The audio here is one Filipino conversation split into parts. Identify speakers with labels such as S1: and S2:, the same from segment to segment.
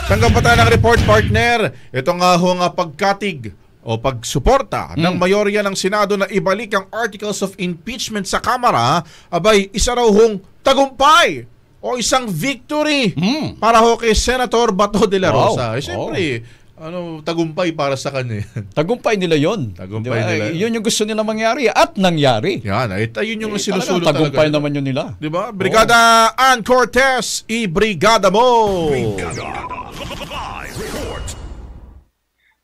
S1: Tanggap pa tayo ng report, partner. Ito nga ho nga pagkatig o pagsuporta ng mayorya ng Senado na ibalik ang articles of impeachment sa Kamara, abay isa raw hong tagumpay o isang victory para ho kay Senator Bato de la Rosa. Siyempre, tagumpay para sa kanya.
S2: Tagumpay nila yon.
S1: Tagumpay nila.
S2: Yun yung gusto nila mangyari at nangyari.
S1: Yan, yun yung sinusulot talaga.
S2: Tagumpay naman yun nila.
S1: Diba? Brigada Ann Cortez, i-brigada mo!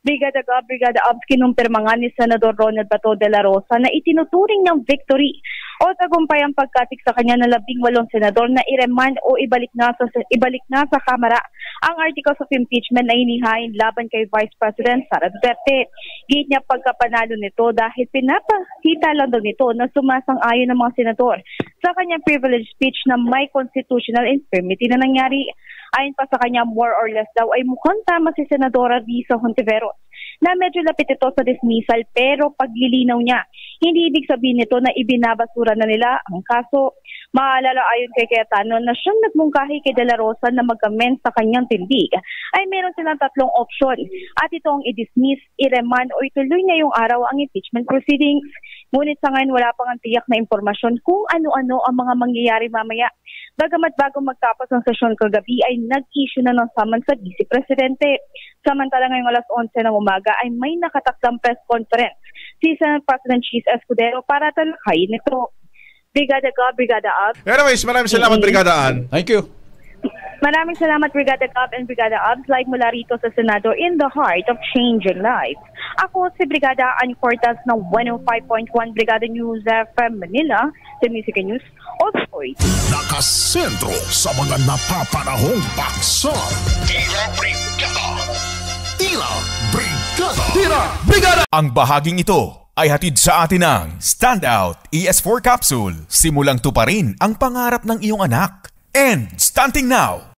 S3: Brigada Abs, kinumpirma nga ni Senador Ronald Bato de la Rosa na itinuturing niyang victory o tagumpay ang pagkatik sa kanya ng 18 senador na i-remand o ibalik na sa Kamara ang articles of impeachment na inihain laban kay Vice President Sara Duterte. Gate niya pagkapanalo nito dahil pinapakita lang daw nito na sumasang-ayon ng mga senador sa kanyang privilege speech na may constitutional infirmity na nangyari. Ayon pa sa kanya, more or less daw ay mukhang tama si Senadora Risa Hontiveros na medyo lapit ito sa dismissal, pero paglilinaw niya, hindi ibig sabihin nito na ibinabasura na nila ang kaso. Maalala ayon kay Cayetano na siyang nagmungkahi kay De La Rosa na mag-amend sa kanyang tindig, ay meron silang tatlong opsyon at ito ang i-dismiss, i-remand o ituloy ngayong araw ang impeachment proceedings. Ngunit sa ngayon wala pang tiyak na impormasyon kung ano-ano ang mga mangyayari mamaya. Bagamat bago magtapos ang sesyon kagabi ay nag-issue na ng summons sa Vice Presidente. Samantala ngayong alas 11 ng umaga ay may nakatakdang press conference si Senate President Cheese Escudero para talakayin ito. Brigada Gab, Brigada Ab.
S1: Anyways, maraming salamat, Brigada Ann.
S2: Thank you.
S3: Maraming salamat, Brigada Gab and Brigada Abs, live mula rito sa Senado in the heart of changing lives. Ako si Brigada Ann Cortez ng 105.1 Brigada News FM Manila, the Music News Authority.
S4: Nakasentro sa mga napapanahong paksa. Tira Brigada! Tira Brigada! Tira Brigada!
S5: Ang bahaging ito ay hatid sa atin ng Standout ES4 Capsule. Simulang tuparin ang pangarap ng iyong anak. And stunting now!